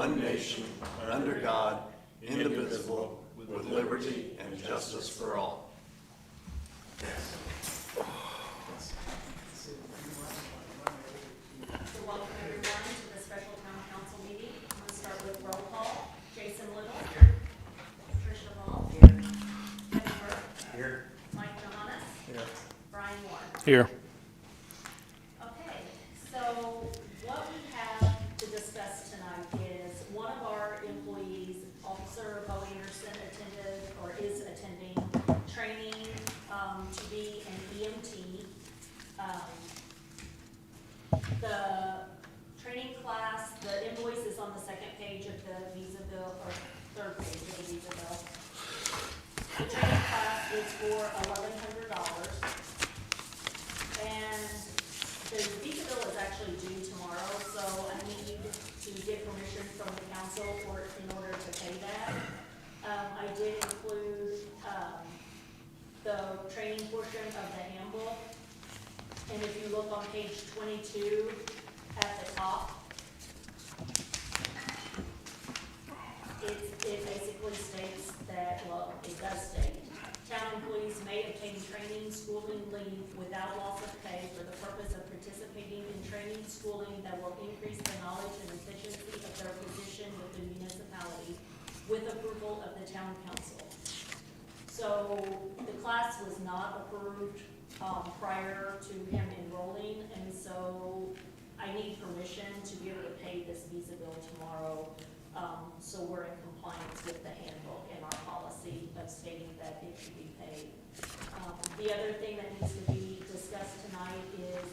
one nation, under God, indivisible, with liberty and justice for all. So welcome everyone to the special town council meeting. I'm going to start with roll call. Jason Little. Here. Tricia Hall. Here. Kevin Burke. Here. Mike Johannes. Here. Brian Warren. Here. Okay, so what we have to discuss tonight is one of our employees, Officer Bo Anderson, attended or is attending training to be an EMT. The training class, the invoice is on the second page of the visa bill, or third page of the visa bill. The training class is for $1,100. And the visa bill is actually due tomorrow, so I need to get permission from the council in order to pay that. I did include, the training portion of the handbook. And if you look on page 22 at the top, it basically states that, well, it does state, town employees may obtain training, schooling leave without loss of pay for the purpose of participating in training, schooling that will increase the knowledge and efficiency of their position with the municipality with approval of the town council. So the class was not approved prior to him enrolling, and so I need permission to be able to pay this visa bill tomorrow. So we're in compliance with the handbook and our policy of stating that it should be paid. The other thing that needs to be discussed tonight is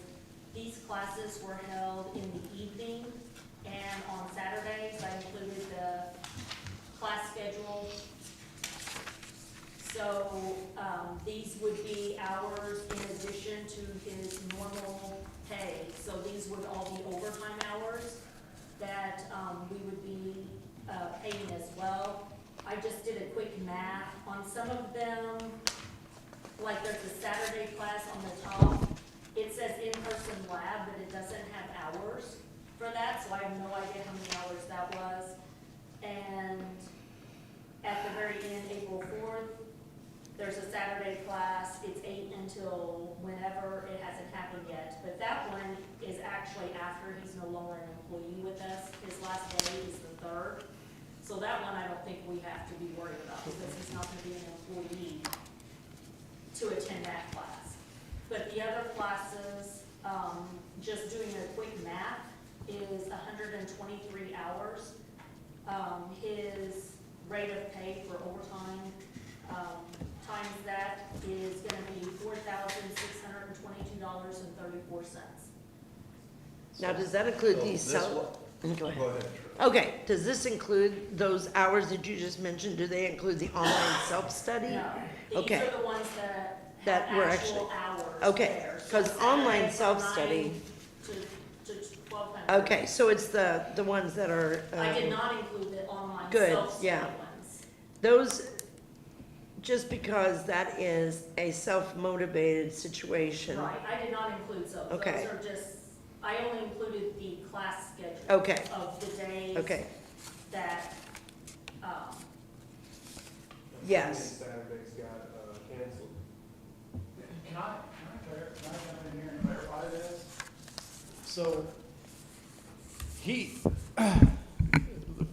these classes were held in the evening and on Saturdays. I included the class schedule. So these would be hours in addition to his normal pay. So these would all be overtime hours that we would be paying as well. I just did a quick math on some of them. Like there's a Saturday class on the top. It says in-person lab, but it doesn't have hours for that, so I have no idea how many hours that was. And at the very end, April 4th, there's a Saturday class. It's 8 until whenever. It hasn't happened yet. But that one is actually after he's no longer an employee with us. His last day is the 3rd. So that one I don't think we have to be worried about because he's not going to be an employee to attend that class. But the other classes, just doing a quick math, is 123 hours. His rate of pay for overtime times that is going to be $4,622.34. Now, does that include these Go ahead. Okay, does this include those hours that you just mentioned? Do they include the online self-study? No, these Okay. are the ones that That were have actually- actual hours. Okay, there. So 'cause online Saturday from self-study- 9 to 1200. Okay, so it's the ones that are, I did not include the online good, self-study yeah. ones. those, just because that is a self-motivated situation. Right, I did not include those. Okay. Those are just, I only included the class schedule. Okay. Of the days. Okay, That, yes. Saturday's got canceled. Can I jump in here and clarify this? So,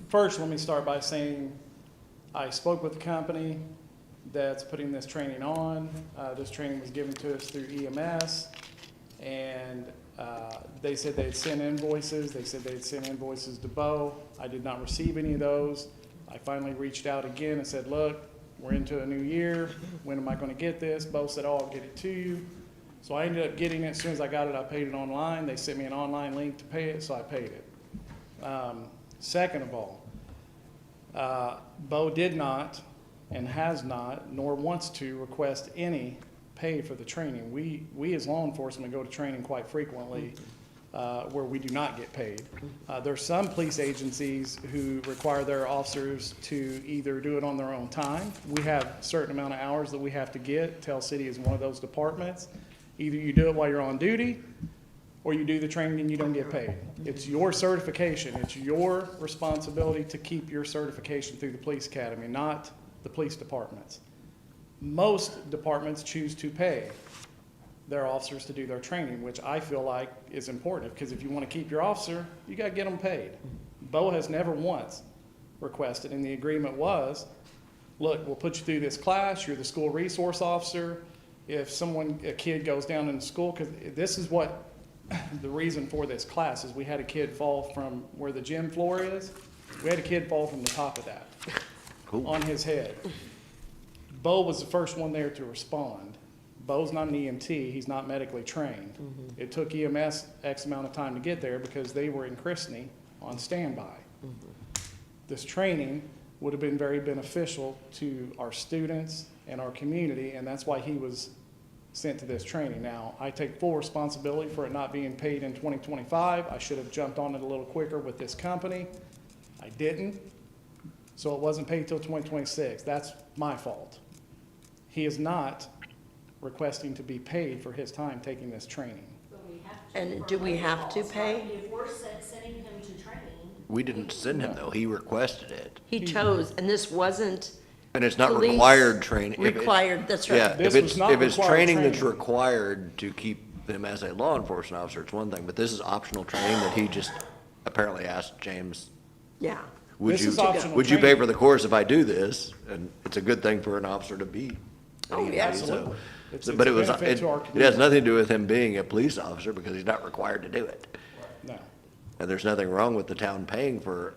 first let me start by saying, I spoke with the company that's putting this training on. This training was given to us through EMS, and they said they'd send invoices. They said they'd send invoices to Bo. I did not receive any of those. I finally reached out again and said, look, we're into a new year. When am I going to get this? Bo said, oh, I'll get it to you. So I ended up getting it. As soon as I got it, I paid it online. They sent me an online link to pay it, so I paid it. Second of all, Bo did not and has not, nor wants to request any pay for the training. We as law enforcement go to training quite frequently where we do not get paid. There's some police agencies who require their officers to either do it on their own time. We have a certain amount of hours that we have to get. Tell City is one of those departments. Either you do it while you're on duty, or you do the training and you don't get paid. It's your certification. It's your responsibility to keep your certification through the police academy, not the police departments. Most departments choose to pay their officers to do their training, which I feel like is important, because if you want to keep your officer, you got to get them paid. Bo has never once requested, and the agreement was, look, we'll put you through this class, you're the school resource officer. If a kid goes down in the school, because this is what the reason for this class is, we had a kid fall from where the gym floor is. We had a kid fall from the top of that on his head. Bo was the first one there to respond. Bo's not an EMT, he's not medically trained. It took EMS X amount of time to get there because they were in Christney on standby. This training would have been very beneficial to our students and our community, and that's why he was sent to this training. Now, I take full responsibility for it not being paid in 2025. I should have jumped on it a little quicker with this company. I didn't, so it wasn't paid till 2026. That's my fault. He is not requesting to be paid for his time taking this training. But we have to. And for do we labor have to laws, pay? right? If we're sending him to training. We didn't send him though, he requested it. He chose, and this wasn't And it's not Police required training. If it- required, that's Yeah, right. This if was it's, not if it's required training that's training. required to keep them as a law enforcement officer, it's one thing, but this is optional training that he just apparently asked James, Yeah. would This you, is optional would you pay training. for the course if I do this? And it's a good thing for an officer to be. Oh, an yeah, EMT, so- absolutely. It's But a it was, benefit it to our it has community. nothing to do with him being a police officer because he's not required to do it. No. And there's nothing wrong with the town paying for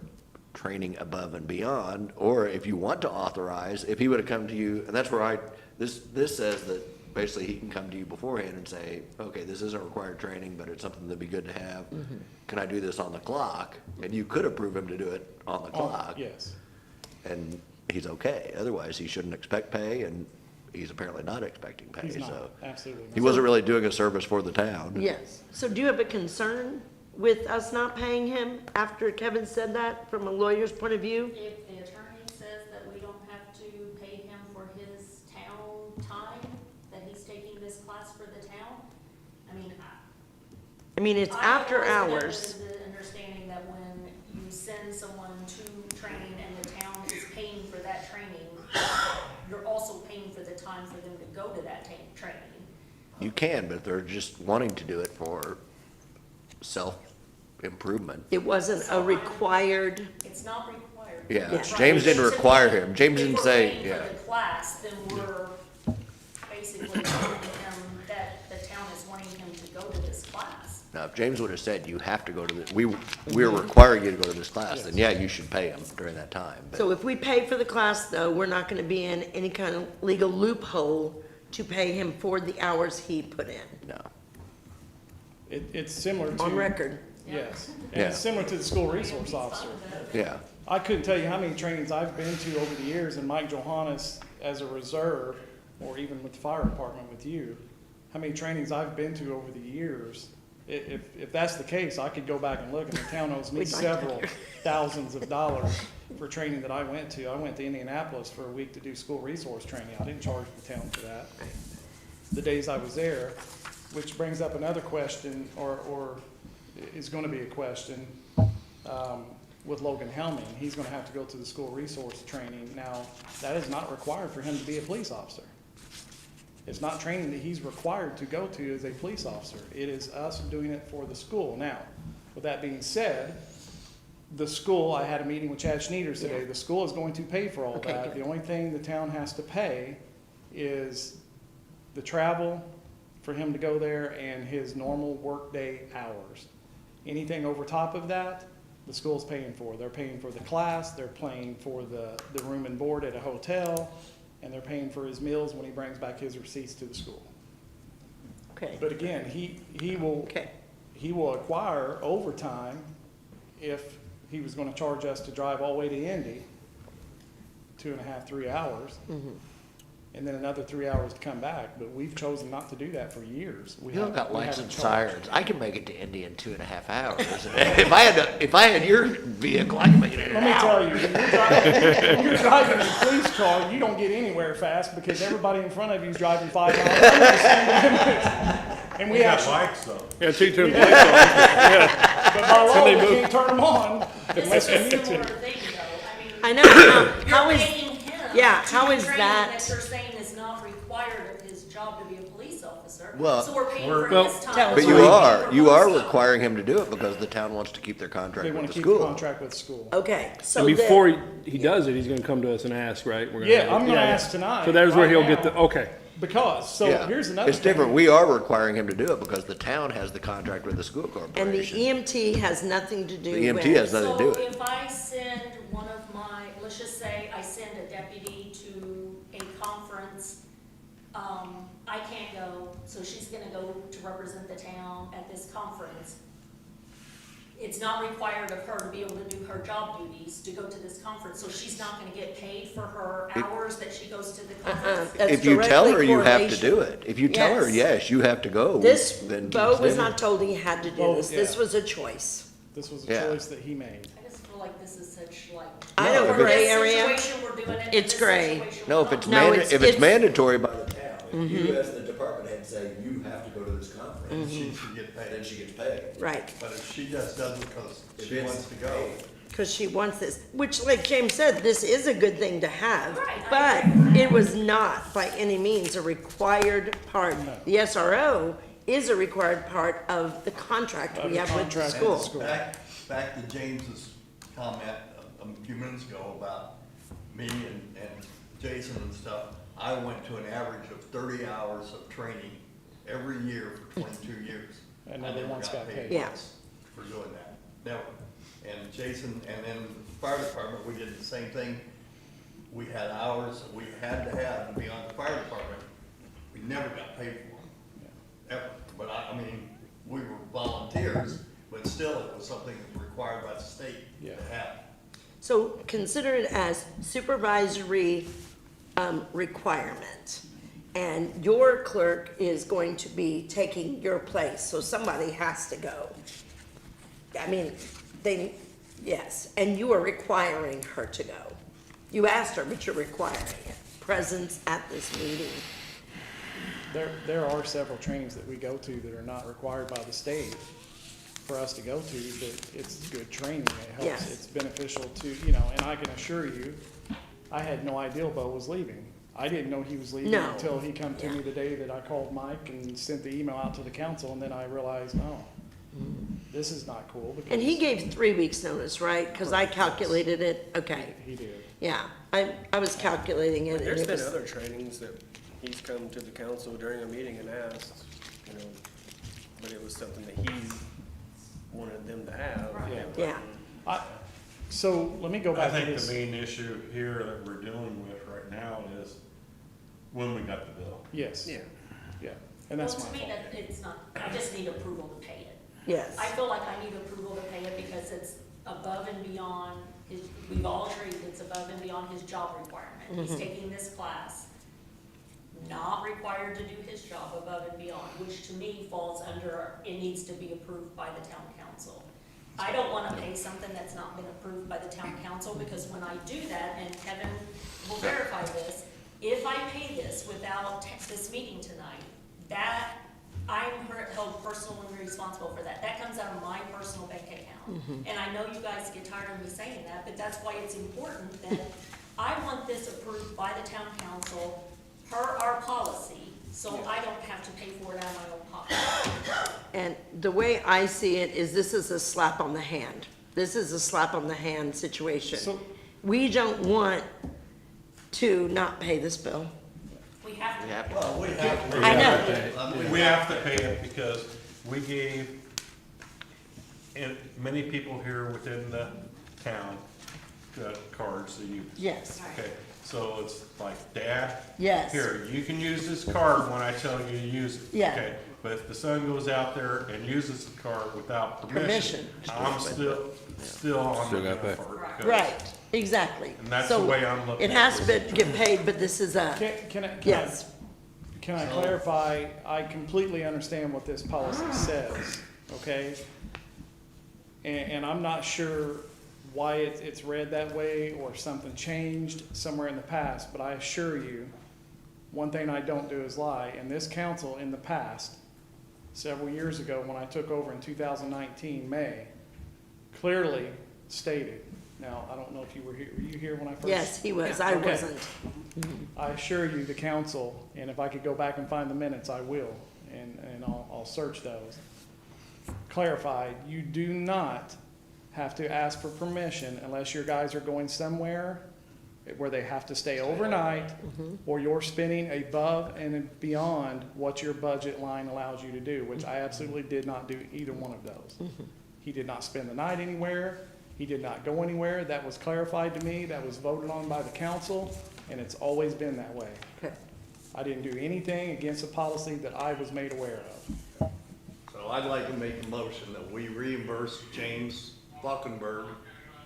training above and beyond, or if you want to authorize, if he would have come to you, and that's where this says that basically he can come to you beforehand and say, okay, this isn't required training, but it's something that'd be good to have. Can I do this on the clock? And you could approve him to do it on the clock. Yes. And he's okay. Otherwise, he shouldn't expect pay, and he's apparently not expecting pay, He's not, so. absolutely not. He wasn't really doing a service for the town. Yes. So do you have a concern with us not paying him after Kevin said that, from a lawyer's point of view? If the attorney says that we don't have to pay him for his town time, that he's taking this class for the town, I mean, I mean, it's I after always hours. have the understanding that when you send someone to training and the town is paying for that training, you're also paying for the time for them to go to that training. You can, but they're just wanting to do it for self-improvement. It wasn't a required, It's not required. Yeah, Yeah. James didn't require him. James didn't say, If yeah. we're paying for the class, then we're basically telling him that the town is wanting him to go to this class. Now, if James would have said, you have to go to the, we're requiring you to go to this class, then yeah, you should pay him during that time. But so if we pay for the class, though, we're not gonna be in any kind of legal loophole to pay him for the hours he put in, no. It's similar to. on record. Yes. And Yeah. it's similar to the school resource officer. Yeah, I couldn't tell you how many trainings I've been to over the years, and Mike Johannes as a reserve, or even with the fire department with you, how many trainings I've been to over the years. If that's the case, I could go back and look, and the town owes me We'd like to several hear. thousands of dollars for training that I went to. I went to Indianapolis for a week to do school resource training. I didn't charge the town for that. The days I was there, which brings up another question, or is gonna be a question, with Logan Helming. He's gonna have to go to the school resource training. Now, that is not required for him to be a police officer. It's not training that he's required to go to as a police officer. It is us doing it for the school. Now, with that being said, the school, I had a meeting with Chad Schneiders today, the school is going to pay for all Okay, that. good. The only thing the town has to pay is the travel for him to go there and his normal workday hours. Anything over top of that, the school's paying for. They're paying for the class, they're paying for the room and board at a hotel, and they're paying for his meals when he brings back his receipts to the school. Okay, But again, he okay. will acquire overtime if he was gonna charge us to drive all the way to Indy, 2.5, 3 hours, and then another 3 hours to come back, but we've chosen not to do that for years. We you don't haven't- got we lights haven't and charged. sirens. I can make it to Indy in 2.5 hours. If I had your vehicle, I can make it in Let an me tell hour. you, when you're driving a police car, you don't get anywhere fast because everybody in front of you is driving 5 miles under the speed limit. And We we got actually, lights though. Yeah, two turn lights on. Yeah. but by law, Somebody we move. can't turn them on This unless is we a need similar to. thing though, I know, how you're is, paying him yeah, to how do is training that- that you're saying is not required of his job to be a police officer. Well- So we're paying We're- for Well, his time. tell But us you why. are, you are Promotion. requiring him to do it because the town wants to keep their contract They with want the to keep the school. contract with the school. okay, so And the- before he does it, he's gonna come to us and ask, right? We're gonna Yeah, have it. I'm gonna yeah. ask tonight. So there's where right he'll now, get the, okay. Because, so Yeah. here's another It's different. thing. We are requiring him to do it because the town has the contract with the school and the corporation. EMT has nothing to do with. The EMT has nothing to do with So it. if I send one of my, let's just say I send a deputy to a conference, I can't go, so she's gonna go to represent the town at this conference. It's not required of her to be able to do her job duties to go to this conference, so she's not gonna get paid for her hours that she goes to the conference. That's If you tell her directly you have to correlation. do it, if you tell her, Yes. yes, you have to go, This, then. Bo was then- not told he had to do Bo, this, this yeah. was a choice. This was a Yeah. choice that he made. I just feel like this is such like. I know, for gray this area. situation, we're doing it. For It's this gray. situation, No, we're if it's not. No, if it's mandatory by the town, if you as the department head say you have to go to this conference, She should get then paid. she gets paid. Right, But if she just does it because If she it's wants to go, because she wants this, which like James said, this is a good thing to have, Right, but I it was not by any means a required part. The SRO is a required part of the contract Of we the have with the contract with the school. school. back to James's comment a few minutes ago about me and Jason and stuff, I went to an average of 30 hours of training every year for 22 years. And I never never once got paid. Yeah. once for doing that, never. And Jason, and then the fire department, we did the same thing. We had hours that we had to have to be on the fire department. We never got paid for them, ever. But I mean, we were volunteers, but still it was something that was required by the state Yeah. to have. So consider it as supervisory requirement. And your clerk is going to be taking your place, so somebody has to go. I mean, yes, and you are requiring her to go. You asked her, but you're requiring it. Presence at this meeting. There are several trainings that we go to that are not required by the state for us to go to, but it's good training. It helps, Yes. it's beneficial to, and I can assure you, I had no idea Bo was leaving. I didn't know he was leaving No. until he come to Yeah. me the day that I called Mike and sent the email out to the council, and then I realized, oh, this is not cool. Because And he gave 3 weeks' notice, right? Because I calculated it, okay. He did. Yeah, I was calculating it. and There's it been was- other trainings that he's come to the council during a meeting and asked, but it was something that he wanted them to have. Right. Yeah. So let me go I back to think this. the main issue here that we're dealing with right now is when we got the bill. Yes. Yeah. Yeah, and that's Well, my to me, fault. that, it's not, I just need approval to pay it. Yes. I feel like I need approval to pay it because it's above and beyond his, we've all agreed it's above and beyond his job requirement. He's taking this class, not required to do his job above and beyond, which to me falls under, it needs to be approved by the town council. I don't wanna pay something that's not been approved by the town council, because when I do that, and Kevin will verify this, if I pay this without this meeting tonight, that, I'm held personally responsible for that. That comes out of my personal bank account. And I know you guys get tired of me saying that, but that's why it's important that I want this approved by the town council per our policy, so I don't have to pay for it out of my own pocket. And the way I see it is this is a slap on the hand. This is a slap on the hand situation. So- We don't want to not pay this bill. We have to. We have to. Well, we have to. I know. We have to pay it because we gave, and many people here within the town got cards to use. Yes. Okay, so it's like, Dad, Yes. here, you can use this card when I tell you to use it. Yeah. Okay, but if the son goes out there and uses the card without permission, Permission. I'm still on Still the gotta hook pay. for it. because- Right, exactly. And that's So the way I'm looking it at has to this. get paid, but this is a, yes. Can I clarify, I completely understand what this policy says, okay? And I'm not sure why it's read that way or if something changed somewhere in the past, but I assure you, one thing I don't do is lie, and this council in the past several years ago when I took over in 2019, May, clearly stated, now, I don't know if you were here, were you here when I first? Yes, he was, I Okay. wasn't. I assure you, the council, and if I could go back and find the minutes, I will, and I'll search those. Clarified, you do not have to ask for permission unless your guys are going somewhere where they have to stay overnight, or you're spending above and beyond what your budget line allows you to do, which I absolutely did not do either one of those. He did not spend the night anywhere. He did not go anywhere. That was clarified to me. That was voted on by the council, and it's always been that way. Okay. I didn't do anything against the policy that I was made aware of. So I'd like to make a motion that we reimburse James Falkenberg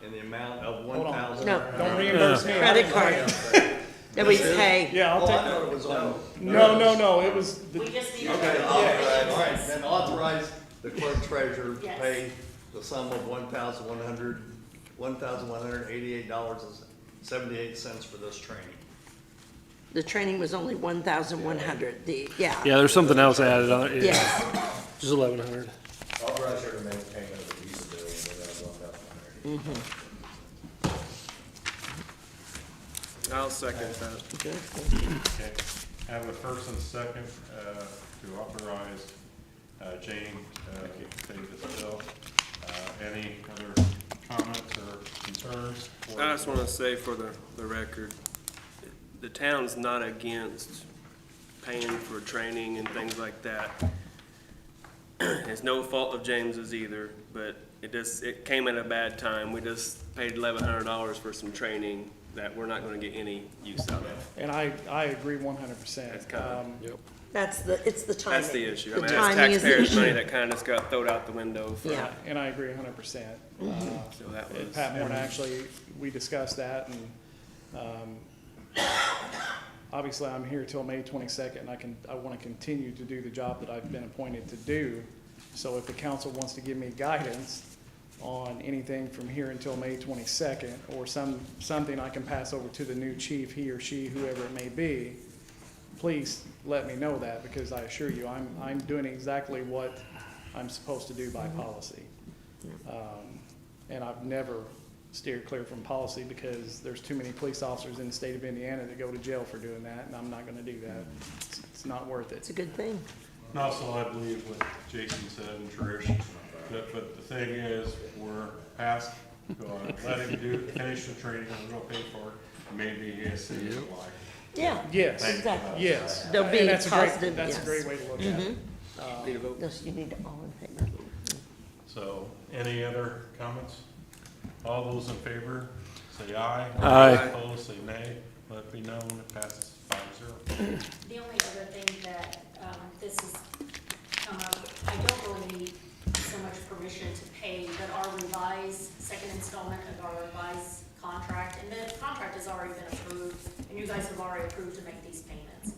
in the amount of Hold on. $1,000. No. Don't reimburse me. I Credit didn't card. pay. That we pay. Yeah, Oh, I'll I take, thought it was on. no, it was, We just need. Okay, to- all right, then authorize the clerk treasurer to Yes. pay the sum of $1,188.78 for this training. The training was only 1,100, yeah. Yeah, there's something else added on it. Yeah. Just 1,100. Authorize her to make payment of the visa bill and then that'll go on. I'll second that. Okay, have a first and second, to authorize, Jane, to pay this bill. Any other comments or concerns? I just wanna say for the record, the town's not against paying for training and things like that. It's no fault of James's either, but it came at a bad time. We just paid $1,100 for some training that we're not gonna get any use out of. and I agree 100%. That's kinda- It's the timing. That's the issue. I The mean, that's timing is the taxpayers' money issue. that kinda just got thrown out the window for, Yeah. And I agree 100%. so that And was. Pat Moore and I actually, we discussed that, and, obviously, I'm here till May 22nd, and I want to continue to do the job that I've been appointed to do. So if the council wants to give me guidance on anything from here until May 22nd, or something I can pass over to the new chief, he or she, whoever it may be, please let me know that, because I assure you, I'm doing exactly what I'm supposed to do by policy. And I've never steered clear from policy, because there's too many police officers in the state of Indiana that go to jail for doing that, and I'm not gonna do that. It's not worth It's it. a good thing. And also, I believe what Jason said and Trish, but the thing is, we're asked, let him finish the training, and we'll pay for it, maybe he has to apply. Yeah. Yes, Exactly. yes. There'll be And that's a great- positive, That's a yes. great way to look at it. Need a vote? Yes, you need to all in favor. So, any other comments? All those in favor, say aye. Aye. Opposed, say nay. Let it be known, it passes 5-0. The only other thing that, this has come up, I don't really need so much permission to pay, but our revised, second installment of our revised contract, and the contract has already been approved, and you guys have already approved to make these payments.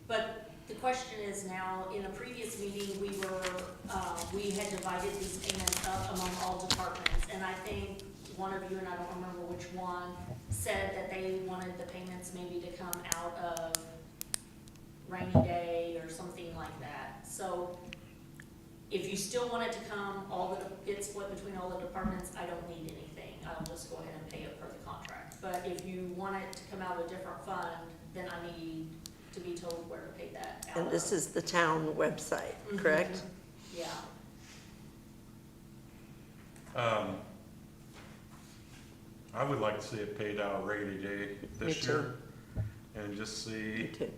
But the question is now, in a previous meeting, we had divided these payments up among all departments, and I think one of you, and I don't remember which one, said that they wanted the payments maybe to come out of rainy day or something like that. So if you still want it to come, it's split between all the departments, I don't need anything. I'll just go ahead and pay it per the contract. But if you want it to come out of a different fund, then I need to be told where to pay that out And of. this is the town website, correct? Yeah. I would like to see it paid out rainy day this Me too. year, and just see too.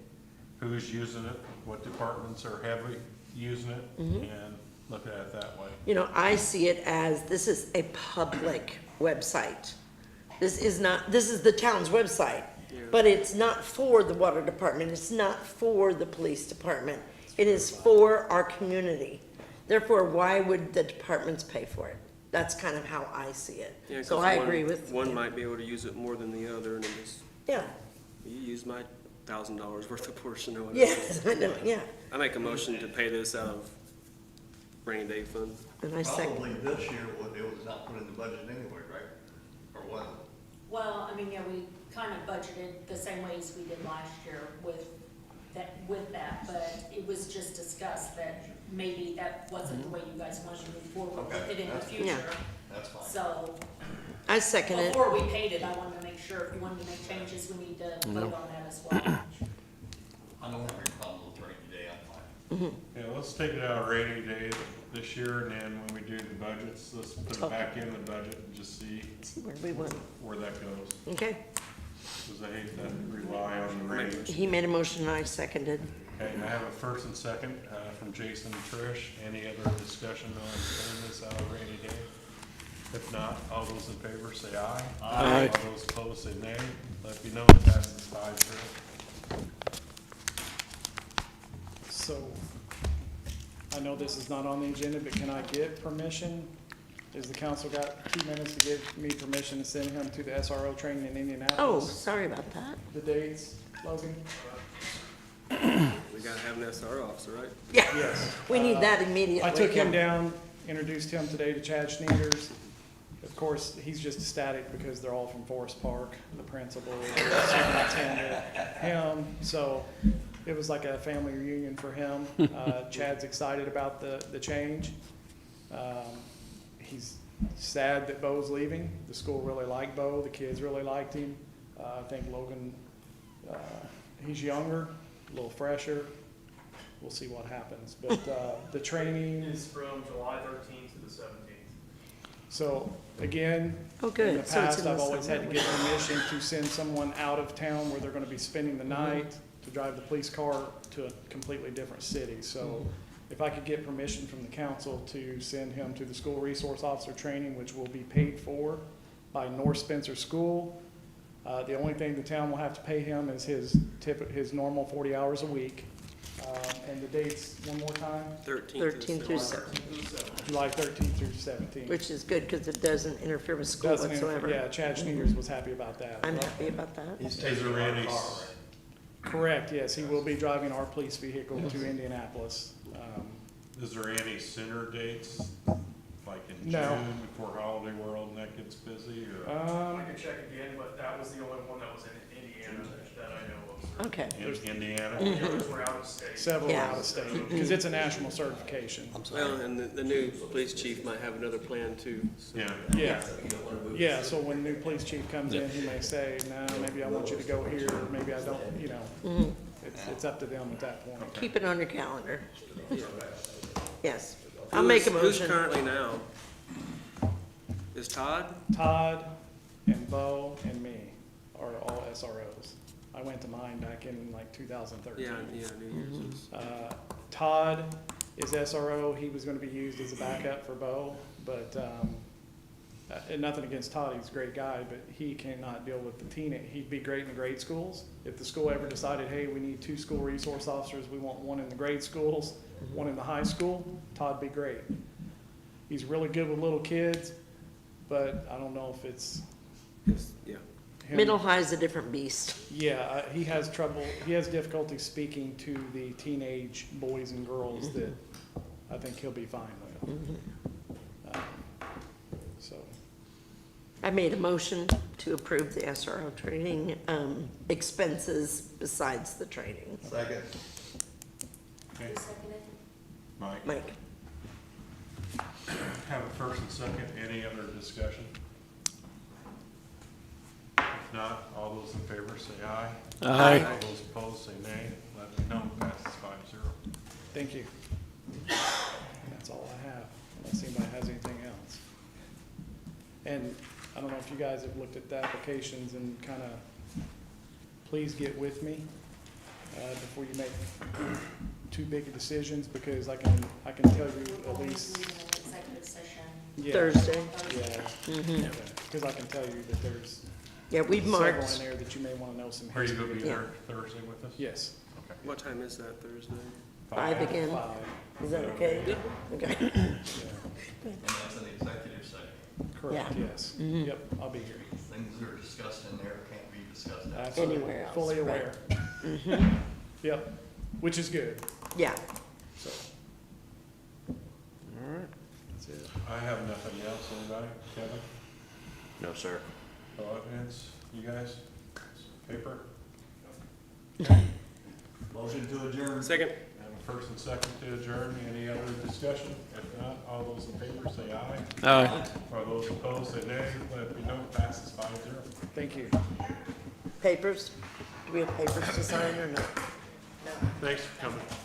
who's using it, what departments are heavily using it, and look at it that way. You know, I see it as, this is a public website. This is the town's website, but it's not for the water department, it's not for the police department. It is for our community. Therefore, why would the departments pay for it? That's kind of how I see it. Yeah, So 'cause I one- agree with. One might be able to use it more than the other, and it just, Yeah, you use my $1,000 worth of portion or whatever. yes, I know, yeah. I make a motion to pay this out of rainy day fund. And I second. Probably this year, it was not put in the budget anyway, right? Or was it? Well, I mean, yeah, we kind of budgeted the same ways we did last year with that, but it was just discussed that maybe that wasn't the way you guys wanted to move forward with Okay, it in the that's- future. Yeah. That's fine. So, I second it. before we paid it, I wanted to make sure if you wanted to make changes, we need to vote on that as well. I don't have any problem with rainy day, I'm fine. Yeah, let's take it out of rainy day this year, and then when we do the budgets, let's put it back in the budget and just see See where we went. where that goes. Okay, Because I hate to rely on the rain. he made a motion, I seconded. Okay, and I have a first and second, from Jason and Trish. Any other discussion on putting this out of rainy day? If not, all those in favor say aye. Aye. All those opposed say nay. Let me know it passes 5-0. So, I know this is not on the agenda, but can I get permission? Has the council got 2 minutes to give me permission to send him to the SRO training in Oh, Indianapolis? sorry about that. The dates, Logan? We gotta have an SR officer, right? Yeah, Yes. we need that immediately. I took him yeah. down, introduced him today to Chad Schneiders. Of course, he's just ecstatic because they're all from Forest Park, the principal, the superintendent, him. So it was like a family reunion for him. Chad's excited about the change. He's sad that Bo's leaving. The school really liked Bo, the kids really liked him. I think Logan, he's younger, a little fresher. We'll see what happens. But the training Is from July 13th to the 17th. So, again, Oh, in good. the So it's past, in the I've always had to summer. get permission to send someone out of town where they're gonna be spending the night to drive the police car to a completely different city. So if I could get permission from the council to send him to the school resource officer training, which will be paid for by North Spencer School. The only thing the town will have to pay him is his normal 40 hours a week. And the dates, one more time, 13 through 7, July 13th through 17th. which is good because it doesn't interfere with school Doesn't interfere- whatsoever. Yeah, Chad Schneiders was happy about that. I'm happy about that. He's Is there taking our any car, s- right? Correct, yes, he will be driving our police vehicle to Indianapolis. Is there any center dates, like in No. June before Holiday World and that gets busy, or I could check again, but that was the only one that was in Indiana that I know of. Okay. in Indiana? The others were out of state. Several Yeah. out of state, because it's a national certification. Well, and the new police chief might have another plan too. So. Yeah, Yeah, so when the new police chief comes in, he may say, no, maybe I want you to go here, or maybe I don't, you know. It's up to them at that point. Keep it on your calendar. Yes. I'll make a Who's motion. currently now? Is Todd? Todd and Bo and me are all SROs. I went to mine back in like 2013. Yeah, New Year's is. Todd is SRO. He was going to be used as a backup for Bo, but and nothing against Todd. He's a great guy, but he cannot deal with the teenage. He'd be great in the grade schools. If the school ever decided, hey, we need 2 school resource officers, we want one in the grade schools, one in the high school, Todd'd be great. He's really good with little kids, but I don't know if it's Yeah. him. Middle high is a different beast. Yeah, he has trouble, he has difficulty speaking to the teenage boys and girls that I think he'll be fine with. So, I made a motion to approve the SRO training, expenses besides the training. Second. okay, Who seconded? Mike, Mike? have a first and second, any other discussion? If not, all those in favor say aye. Aye. All those opposed say nay. Let me know, passes 5-0. thank you. That's all I have, unless anybody has anything else. And I don't know if you guys have looked at the applications and kind of, please get with me before you make too big of decisions, because I can tell you at least. We'll be in an executive session. Yeah, Thursday. Yeah, because I can tell you that there's Yeah, we've several marked, in there that you may want to know some Are you history. gonna be Yeah. there Thursday with us? Yes. Okay. What time is that Thursday? 5 again. 5, Is that okay? Okay. yeah. And that's an executive session. Correct, Yeah. yes. Yep, I'll be here. Things that are discussed in there can't be discussed outside. Absolutely. Anywhere else, Fully right. aware. Yep, which is good, Yeah. so. All right. That's it. I have nothing else, anybody? Kevin? No, sir. Vince, you guys? Paper? Motion to adjourn. Second. Have a first and second to adjourn. Any other discussion? If not, all those in favor say aye. Aye. Or those opposed say nay. Let it be known, passes 5-0. Thank you. Papers? Do we have papers to sign or no? Thanks for coming.